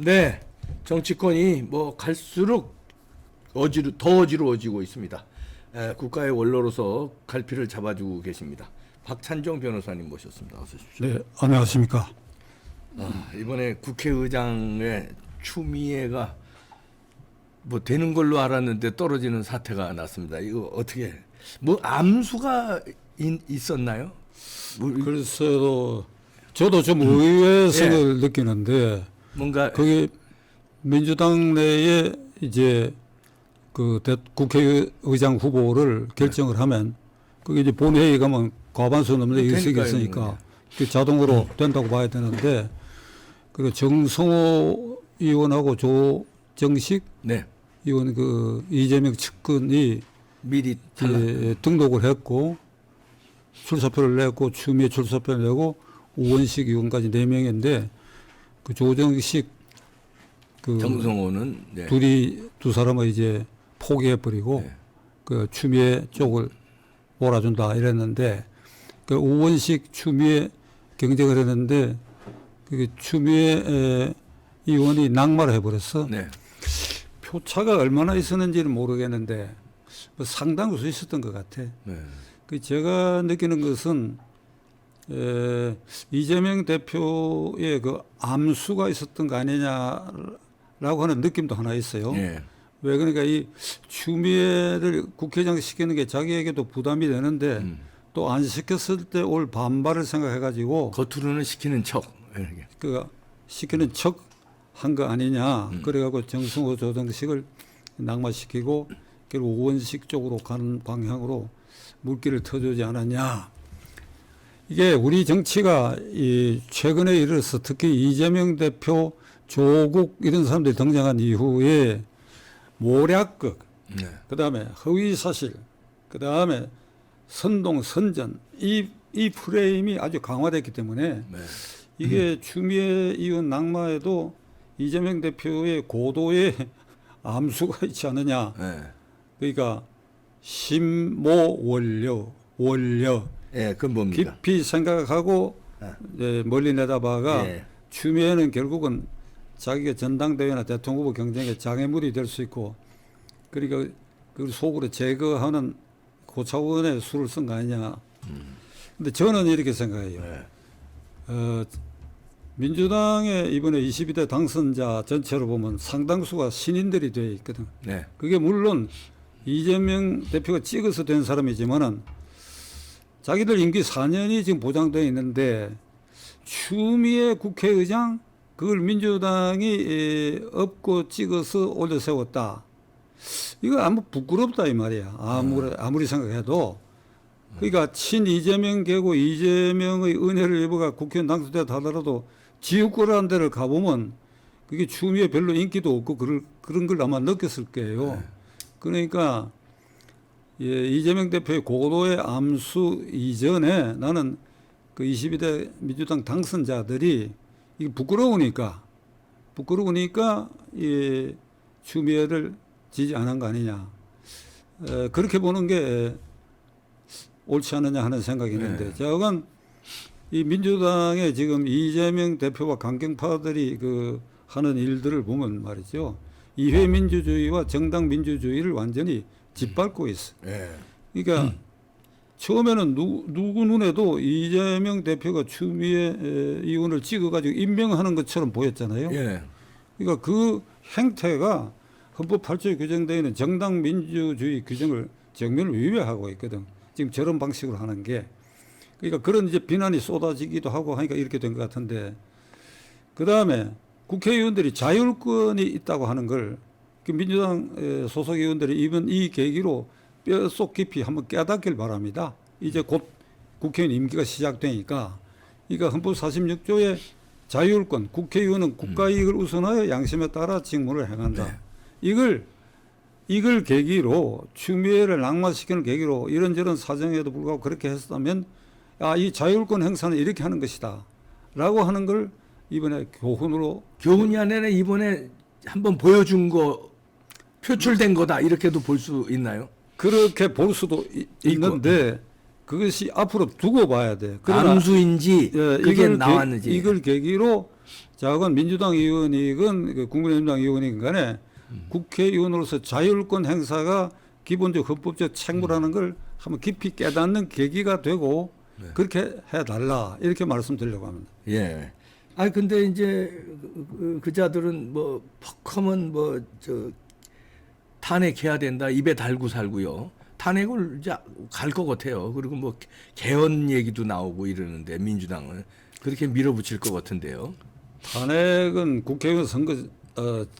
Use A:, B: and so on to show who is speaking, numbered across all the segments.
A: 네, 정치권이 뭐 갈수록 더 어지러워지고 있습니다. 국가의 원로로서 갈피를 잡아주고 계십니다. 박찬종 변호사님 모셨습니다. 어서 오십시오.
B: 네, 안녕하십니까.
A: 이번에 국회의장의 추미애가 뭐 되는 걸로 알았는데 떨어지는 사태가 났습니다. 이거 어떻게 뭐 암수가 있었나요?
B: 그래서 저도 좀 의외성을 느끼는데
A: 뭔가
B: 그게 민주당 내에 이제 그 국회의장 후보를 결정을 하면 그게 이제 본회의에 가면 과반수 넘는 의석이 있으니까 그게 자동으로 된다고 봐야 되는데 그 정성호 의원하고 조정식
A: 네.
B: 의원 그 이재명 측근이
A: 미리
B: 등록을 했고 출사표를 냈고 추미애 출사표를 내고 우원식 의원까지 4명인데 그 조정식 그
A: 정성호는 네.
B: 두 사람을 이제 포기해버리고
A: 네.
B: 그 추미애 쪽을 몰아준다 이랬는데 그 우원식 추미애 경쟁을 했는데 그 추미애 의원이 낙마를 해버렸어.
A: 네.
B: 표차가 얼마나 있었는지는 모르겠는데 뭐 상당수 있었던 것 같아.
A: 네.
B: 그 제가 느끼는 것은 이재명 대표의 그 암수가 있었던 거 아니냐라고 하는 느낌도 하나 있어요.
A: 네.
B: 왜 그러니까 이 추미애를 국회의장 시키는 게 자기에게도 부담이 되는데 또 안 시켰을 때 올 반발을 생각해가지고
A: 겉으로는 시키는 척 이렇게.
B: 그 시키는 척 한 거 아니냐. 그래갖고 정승호 조정식을 낙마시키고 결국 우원식 쪽으로 가는 방향으로 물기를 터주지 않았냐. 이게 우리 정치가 이 최근에 이르러서 특히 이재명 대표, 조국 이런 사람들이 등장한 이후에 모략극,
A: 네.
B: 그다음에 허위사실, 그다음에 선동, 선전 이 프레임이 아주 강화됐기 때문에
A: 네.
B: 이게 추미애 의원 낙마에도 이재명 대표의 고도의 암수가 있지 않느냐.
A: 네.
B: 그러니까 심모원려, 원려
A: 예, 그건 뭡니까?
B: 깊이 생각하고 멀리 내다봐가
A: 예.
B: 추미애는 결국은 자기가 전당대회나 대통령 후보 경쟁에 장애물이 될 수 있고 그러니까 그걸 속으로 제거하는 고차원의 수를 쓴 거 아니냐. 근데 저는 이렇게 생각해요.
A: 네.
B: 민주당의 이번에 22대 당선자 전체로 보면 상당수가 신인들이 되어 있거든.
A: 네.
B: 그게 물론 이재명 대표가 찍어서 된 사람이지만은 자기들 임기 4년이 지금 보장되어 있는데 추미애 국회의장 그걸 민주당이 업고 찍어서 올려 세웠다. 이거 아무 부끄럽다 이 말이야. 아무리 생각해도. 그러니까 친 이재명 계고 이재명의 은혜를 입어가 국회의원 당선되다 하더라도 지역구라는 데를 가보면 그게 추미애 별로 인기도 없고 그런 걸 아마 느꼈을 거예요. 그러니까 이재명 대표의 고도의 암수 이전에 나는 그 22대 민주당 당선자들이 이게 부끄러우니까 추미애를 지지 안 한 거 아니냐. 그렇게 보는 게 옳지 않느냐 하는 생각이 있는데 저건 이 민주당의 지금 이재명 대표와 강경파들이 그 하는 일들을 보면 말이죠. 이회 민주주의와 정당 민주주의를 완전히 짓밟고 있어. 그러니까 처음에는 누구 눈에도 이재명 대표가 추미애 의원을 찍어가지고 임명하는 것처럼 보였잖아요.
A: 예.
B: 그러니까 그 행태가 헌법 8조에 규정되어 있는 정당 민주주의 규정을 정면을 위배하고 있거든. 지금 저런 방식으로 하는 게. 그러니까 그런 이제 비난이 쏟아지기도 하고 하니까 이렇게 된 것 같은데 그 다음에 국회의원들이 자율권이 있다고 하는 걸 민주당 소속 의원들이 이번 이 계기로 뼛속 깊이 한번 깨닫길 바랍니다. 이제 곧 국회의원 임기가 시작되니까 그러니까 헌법 46조의 자율권, 국회의원은 국가이익을 우선하여 양심에 따라 직무를 행한다. 이걸 계기로 추미애를 낙마시키는 계기로 이런저런 사정에도 불구하고 그렇게 했다면 이 자율권 행사는 이렇게 하는 것이다 라고 하는 걸 이번에
A: 교훈이 아니라 이번에 한번 보여준 거 표출된 거다 이렇게도 볼 수 있나요?
B: 그렇게 볼 수도 있는데 그것이 앞으로 두고 봐야 돼. 그러나
A: 암수인지
B: 예,
A: 그게 나왔는지.
B: 이걸 계기로 자건 민주당 의원이건 그 국민의힘당 의원이건 간에 국회의원으로서 자율권 행사가 기본적 헌법적 책무라는 걸 한번 깊이 깨닫는 계기가 되고
A: 네.
B: 그렇게 해달라 이렇게 말씀드리려고 합니다.
A: 예. 아 근데 이제 그자들은 뭐 퍽하면 뭐 저 탄핵해야 된다 입에 달고 살고요. 탄핵을 이제 갈 것 같아요. 그리고 뭐 개헌 얘기도 나오고 이러는데 민주당은 그렇게 밀어붙일 것 같은데요.
B: 탄핵은 국회의원 선거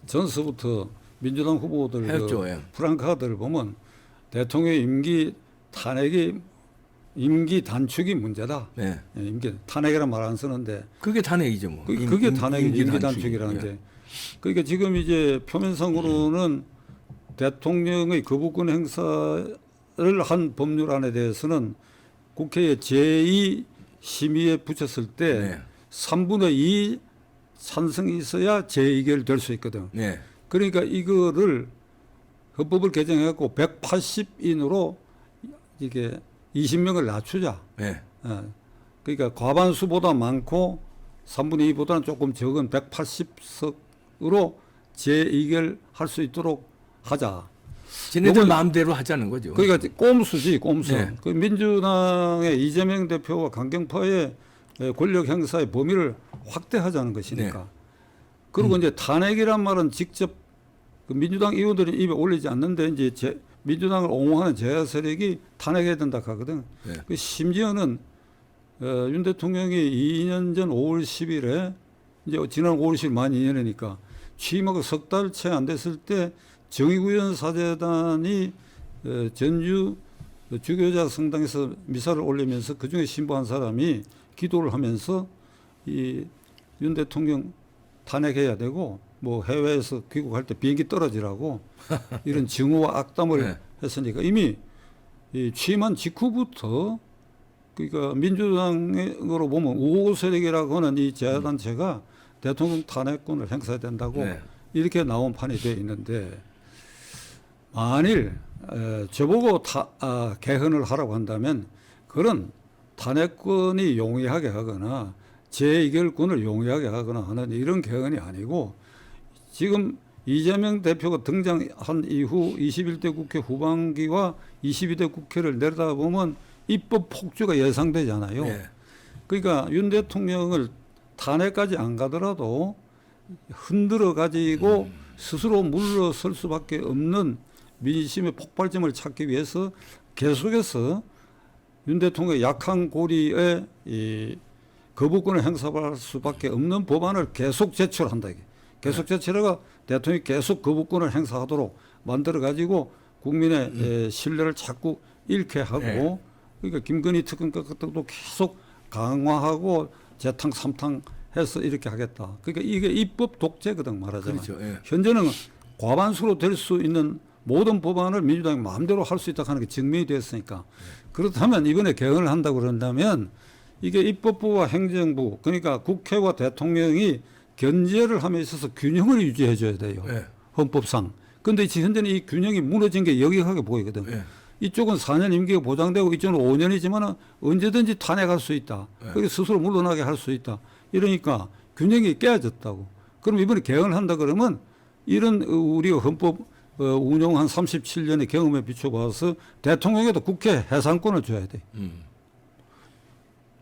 B: 전서부터 민주당 후보들
A: 했죠, 예.
B: 프랑카드를 보면 대통령 임기 탄핵이 임기 단축이 문제다.
A: 네.
B: 예, 임기 탄핵이란 말 안 쓰는데
A: 그게 탄핵이죠, 뭐.
B: 그게 탄핵이지 임기
A: 단축이.
B: 단축이라는
A: 예.
B: 게. 그러니까 지금 이제 표면상으로는 대통령의 거부권 행사를 한 법률안에 대해서는 국회의 제2 심의에 붙였을 때
A: 네.
B: 3분의 2 찬성이 있어야 재의결 될 수 있거든.
A: 네.
B: 그러니까 이거를 헌법을 개정해갖고 180인으로 이게 20명을 낮추자.
A: 네.
B: 그러니까 과반수보다 많고 3분의 2보다는 조금 적은 180석으로 재의결할 수 있도록 하자.
A: 지네들
B: 요걸-
A: 마음대로 하자는 거죠.
B: 그러니까 꼼수지 꼼수.
A: 네.
B: 그 민주당의 이재명 대표와 강경파의 권력 행사의 범위를 확대하자는 것이니까.
A: 네.
B: 그리고 이제 탄핵이란 말은 직접 그 민주당 의원들이 입에 올리지 않는데 이제 민주당을 옹호하는 제야 세력이 탄핵해야 된다 하거든.
A: 네.
B: 그 심지어는 윤 대통령이 2년 전 5월 10일에 이제 지난 5월 10일 만 2년이니까 취임하고 석 달 채 안 됐을 때 정의구현 사재단이 전주 주교자 성당에서 미사를 올리면서 그중에 신부한 사람이 기도를 하면서 이 윤 대통령 탄핵해야 되고 뭐 해외에서 귀국할 때 비행기 떨어지라고 이런 증오와 악담을
A: 네.
B: 했으니까 이미 이 취임한 직후부터 그러니까 민주당으로 보면 우호 세력이라고 하는 이 제야단체가 대통령 탄핵권을 행사해야 된다고
A: 네.
B: 이렇게 나온 판이 되어 있는데 만일 저보고 개헌을 하라고 한다면 그런 탄핵권이 용이하게 하거나 재의결권을 용이하게 하거나 하는 이런 개헌이 아니고 지금 이재명 대표가 등장한 이후 21대 국회 후반기와 22대 국회를 내려다보면 입법 폭주가 예상되잖아요.
A: 네.
B: 그러니까 윤 대통령을 탄핵까지 안 가더라도 흔들어 가지고 스스로 물러설 수밖에 없는 민심의 폭발점을 찾기 위해서 계속해서 윤 대통령의 약한 고리에 이 거부권을 행사할 수밖에 없는 법안을 계속 제출한다. 이게. 계속 제출해가 대통령이 계속 거부권을 행사하도록 만들어 가지고 국민의 신뢰를 자꾸 잃게 하고
A: 네.
B: 그러니까 김건희 특검 같은 것도 계속 강화하고 재탕 삼탕 해서 이렇게 하겠다. 그러니까 이게 입법 독재거든 말하자면.
A: 그렇죠. 예.
B: 현재는 과반수로 될 수 있는 모든 법안을 민주당이 마음대로 할 수 있다고 하는 게 증명이 됐으니까. 그렇다면 이번에 개헌을 한다고 그런다면 이게 입법부와 행정부 그러니까 국회와 대통령이 견제를 함에 있어서 균형을 유지해 줘야 돼요.
A: 예.
B: 헌법상. 그런데 현재는 이 균형이 무너진 게 여기하게 보이거든.
A: 예.
B: 이쪽은 4년 임기가 보장되고 이쪽은 5년이지만 언제든지 탄핵할 수 있다. 그게 스스로 물러나게 할 수 있다. 이러니까 균형이 깨어졌다고. 그럼 이번에 개헌을 한다 그러면 이런 우리가 헌법 운용한 37년의 경험에 비춰봐서 대통령에도 국회 해산권을 줘야 돼.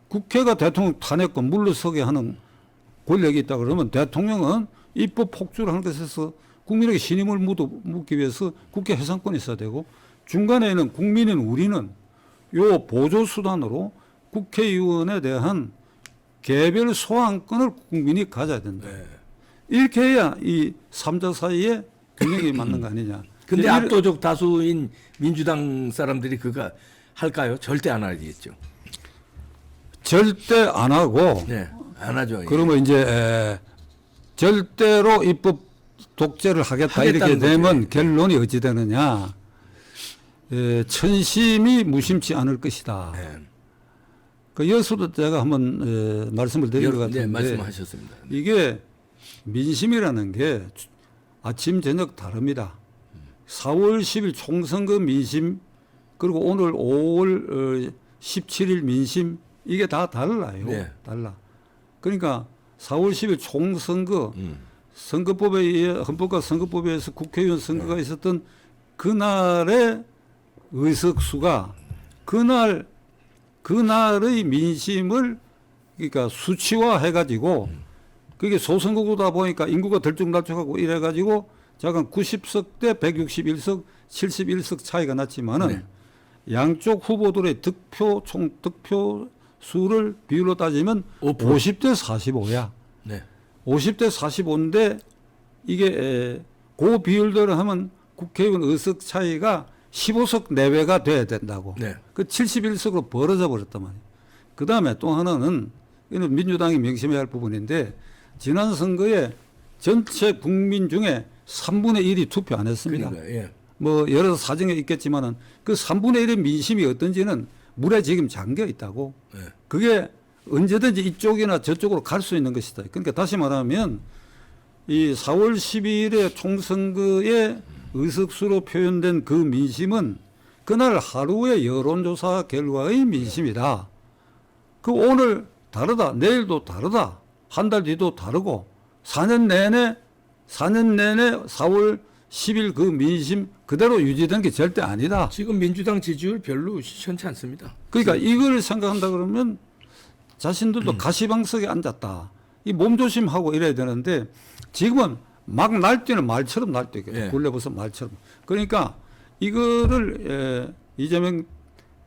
B: 국회가 대통령 탄핵권 물러서게 하는 권력이 있다 그러면 대통령은 입법 폭주를 하는 것에서 국민에게 신임을 묻기 위해서 국회 해산권이 있어야 되고 중간에는 국민인 우리는 요 보조 수단으로 국회의원에 대한 개별 소환권을 국민이 가져야 된다.
A: 네.
B: 이렇게 해야 이 3자 사이에 균형이 맞는 거 아니냐.
A: 근데
B: 이런-
A: 압도적 다수인 민주당 사람들이 그거 할까요? 절대 안 하겠죠.
B: 절대 안 하고
A: 네. 안 하죠. 예.
B: 그러면 이제 절대로 입법 독재를 하겠다 이렇게
A: 하겠다는
B: 되면
A: 거지.
B: 결론이 어찌 되느냐. 천심이 무심치 않을 것이다.
A: 네.
B: 그 여수도 제가 한번 말씀을 드린 것 같은데
A: 네, 말씀하셨습니다.
B: 이게 민심이라는 게 아침 저녁 다릅니다. 4월 10일 총선거 민심 그리고 오늘 5월 17일 민심 이게 다 달라요.
A: 네.
B: 달라. 그러니까 4월 10일 총선거 선거법에 의해 헌법과 선거법에 의해서 국회의원 선거가 있었던 그날의 의석수가 그날의 민심을 그러니까 수치화해 가지고 그게 소선거구다 보니까 인구가 들쭉날쭉하고 이래 가지고 잠깐 90석 대 161석 71석 차이가 났지만은
A: 네.
B: 양쪽 후보들의 총 득표 수를 비율로 따지면
A: 5%.
B: 50대 45야.
A: 네.
B: 50대 45인데 이게 그 비율대로 하면 국회의원 의석 차이가 15석 내외가 돼야 된다고.
A: 네.
B: 그 71석으로 벌어져 버렸단 말이에요. 그 다음에 또 하나는 이는 민주당이 명심해야 할 부분인데 지난 선거에 전체 국민 중에 3분의 1이 투표 안 했습니다.
A: 그러니까, 예.
B: 뭐 여러 사정이 있겠지만은 그 3분의 1의 민심이 어떤지는 물에 지금 잠겨 있다고.
A: 네.
B: 그게 언제든지 이쪽이나 저쪽으로 갈 수 있는 것이다. 그러니까 다시 말하면 이 4월 12일에 총선거의 의석수로 표현된 그 민심은 그날 하루의 여론조사 결과의 민심이다. 그 오늘 다르다. 내일도 다르다. 한 달 뒤도 다르고 4년 내내 4월 10일 그 민심 그대로 유지된 게 절대 아니다.
A: 지금 민주당 지지율 별로 시원치 않습니다.
B: 그러니까 이걸 생각한다 그러면 자신들도 가시방석에 앉았다. 이 몸조심하고 이래야 되는데 지금은 막 날뛰는 말처럼 날뛰거든요.
A: 예.
B: 굴레버섯 말처럼. 그러니까 이거를 이재명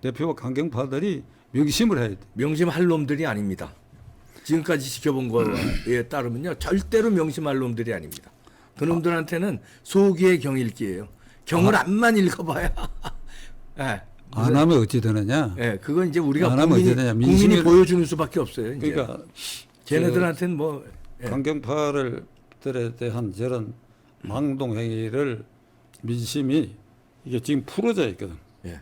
B: 대표와 강경파들이 명심을 해야 돼.
A: 명심할 놈들이 아닙니다. 지금까지 지켜본 거에 따르면요. 절대로 명심할 놈들이 아닙니다. 그놈들한테는 소기의 경읽기예요. 경을 안만 읽어봐야. 예.
B: 안 하면 어찌 되느냐.
A: 예, 그건 이제 우리가
B: 안 하면 어찌 되냐.
A: 국민이 보여주는 수밖에 없어요. 이제.
B: 그러니까
A: 걔네들한테는 뭐 예.
B: 강경파들에 대한 저런 망동 행위를 민심이 이게 지금 풀어져 있거든.
A: 예.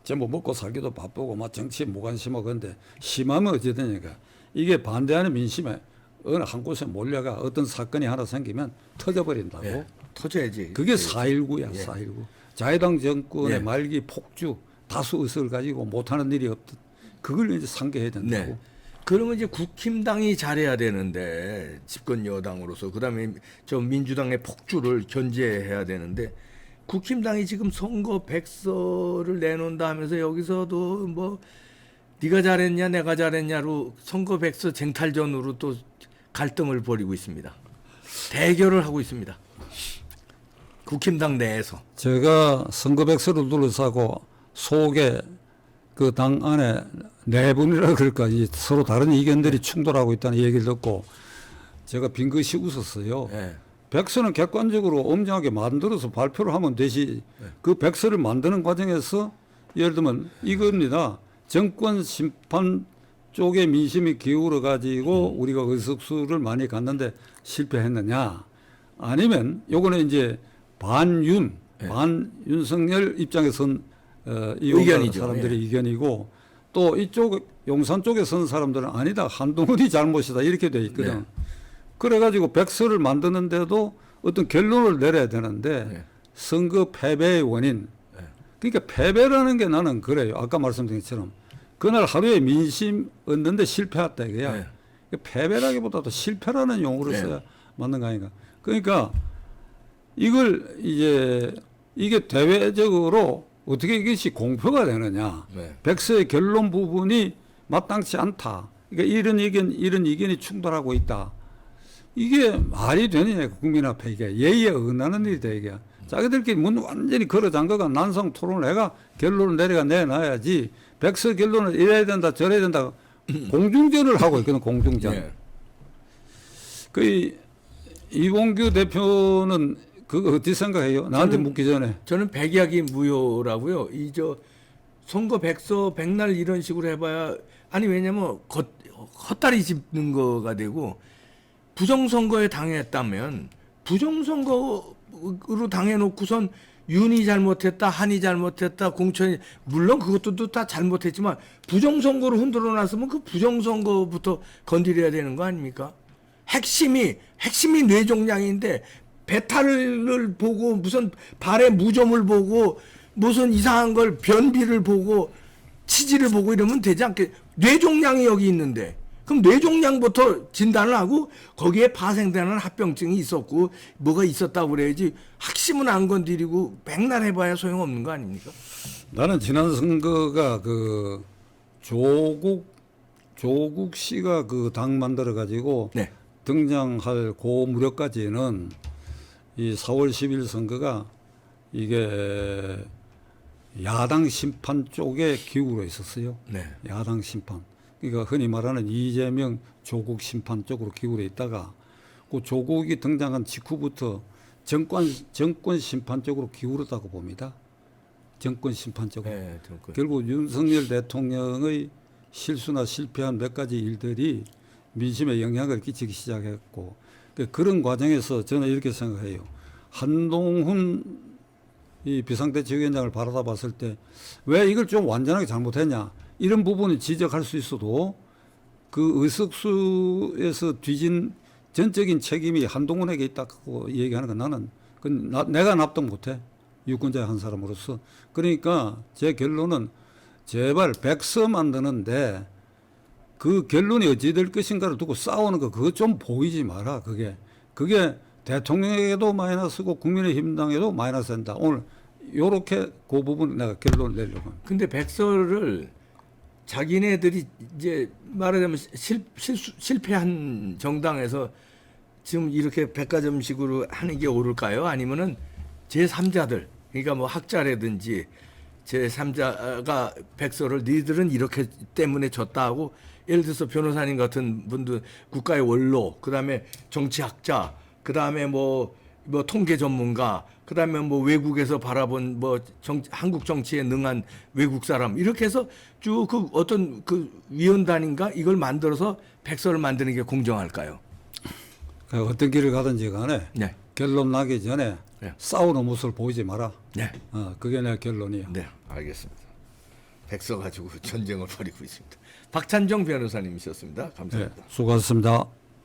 B: 전부 먹고 살기도 바쁘고 막 정치에 무관심하고 그런데 심하면 어찌 되니까 이게 반대하는 민심에 어느 한 곳에 몰려가 어떤 사건이 하나 생기면 터져버린다고.
A: 예. 터져야지.
B: 그게 4.19야.
A: 예.
B: 4.19. 자유당 정권의
A: 예.
B: 말기 폭주 다수 의석을 가지고 못하는 일이 없던 그걸 이제 상계해야 된다고.
A: 네. 그러면 이제 국힘당이 잘해야 되는데 집권 여당으로서 그다음에 저 민주당의 폭주를 견제해야 되는데 국힘당이 지금 선거 백서를 내놓는다 하면서 여기서도 뭐 네가 잘했냐 내가 잘했냐로 선거 백서 쟁탈전으로 또 갈등을 벌이고 있습니다. 대결을 하고 있습니다. 국힘당 내에서.
B: 제가 선거 백서를 둘러싸고 속에 그 당 안에 내분이라 그럴까 이 서로 다른 의견들이 충돌하고 있다는 얘기를 듣고 제가 빙긋이 웃었어요.
A: 예.
B: 백서는 객관적으로 엄정하게 만들어서 발표를 하면 되지. 그 백서를 만드는 과정에서 예를 들면 이겁니다. 정권 심판 쪽에 민심이 기울어 가지고 우리가 의석수를 많이 갔는데 실패했느냐. 아니면 요거는 이제 반윤석열 입장에선
A: 의견이죠.
B: 사람들의
A: 예.
B: 의견이고 또 이쪽 용산 쪽에 선 사람들은 아니다. 한동훈이 잘못이다. 이렇게 돼 있거든.
A: 네.
B: 그래가지고 백서를 만드는데도 어떤 결론을 내려야 되는데
A: 네.
B: 선거 패배의 원인.
A: 네.
B: 그러니까 패배라는 게 나는 그래요. 아까 말씀드린 것처럼 그날 하루에 민심 얻는데 실패했다 이거야.
A: 네.
B: 패배라기보다도 실패라는 용어로
A: 네.
B: 써야 맞는 거 아닌가. 그러니까 이걸 이제 이게 대외적으로 어떻게 이것이 공표가 되느냐.
A: 네.
B: 백서의 결론 부분이 마땅치 않다. 그러니까 이런 의견이 충돌하고 있다. 이게 말이 되느냐 국민 앞에 이게 예의에 어긋나는 일이다 이게. 자기들끼리 문 완전히 걸어 잠가가 난상 토론을 해가 결론을 내놔야지. 백서 결론을 이래야 된다 저래야 된다 공중전을 하고 있거든 공중전.
A: 예.
B: 그 이봉규 대표는 그거 어떻게 생각해요? 나한테 묻기 전에.
A: 저는 백약이 무효라고요. 이 저 선거 백서 백날 이런 식으로 해봐야 아니 왜냐면 헛다리 짚는 거가 되고 부정선거에 당했다면 부정선거로 당해놓고선 윤이 잘못했다, 한이 잘못했다, 공천이 물론 그것도 다 잘못했지만 부정선거로 흔들어놨으면 그 부정선거부터 건드려야 되는 거 아닙니까? 핵심이 뇌종양인데 배탈을 보고 무슨 발에 무좀을 보고 무슨 이상한 걸 변비를 보고 치질을 보고 이러면 되지 않겠? 뇌종양이 여기 있는데 그럼 뇌종양부터 진단을 하고 거기에 파생되는 합병증이 있었고 뭐가 있었다고 그래야지 핵심은 안 건드리고 백날 해봐야 소용없는 거 아닙니까?
B: 나는 지난 선거가 그 조국 씨가 그 당 만들어 가지고
A: 네.
B: 등장할 그 무렵까지는 이 4월 10일 선거가 이게 야당 심판 쪽에 기울어 있었어요.
A: 네.
B: 야당 심판. 그러니까 흔히 말하는 이재명 조국 심판 쪽으로 기울어 있다가 그 조국이 등장한 직후부터 정권 심판 쪽으로 기울었다고 봅니다. 정권 심판 쪽으로.
A: 네,
B: 결국 윤석열 대통령의 실수나 실패한 몇 가지 일들이 민심에 영향을 끼치기 시작했고 그런 과정에서 저는 이렇게 생각해요. 한동훈 이 비상대책위원장을 바라다 봤을 때 왜 이걸 좀 완전하게 잘못했냐 이런 부분을 지적할 수 있어도 그 의석수에서 뒤진 전적인 책임이 한동훈에게 있다고 얘기하는 건 나는 내가 납득 못해. 유권자의 한 사람으로서. 그러니까 제 결론은 제발 백서 만드는데 그 결론이 어찌 될 것인가를 두고 싸우는 거 그거 좀 보이지 마라. 그게 대통령에게도 마이너스고 국민의힘당에도 마이너스 된다. 오늘 요렇게 그 부분 내가 결론을 내려고 합니다.
A: 근데 백서를 자기네들이 이제 말하자면 실패한 정당에서 지금 이렇게 백과점식으로 하는 게 옳을까요? 아니면은 제3자들 그러니까 뭐 학자라든지 제3자가 백서를 니들은 이렇게 때문에 졌다 하고 예를 들어서 변호사님 같은 분들 국가의 원로 그다음에 정치학자 그다음에 뭐 통계 전문가 그다음에 뭐 외국에서 바라본 뭐 한국 정치에 능한 외국 사람 이렇게 해서 쭉 그 어떤 그 위원단인가 이걸 만들어서 백서를 만드는 게 공정할까요?
B: 어떤 길을 가든지 간에
A: 네.
B: 결론 나기 전에
A: 네.
B: 싸우는 모습을 보이지 마라.
A: 네.
B: 그게 내 결론이야.
A: 네, 알겠습니다. 백서 가지고 전쟁을 벌이고 있습니다. 박찬정 변호사님이셨습니다. 감사합니다.
B: 네, 수고하셨습니다.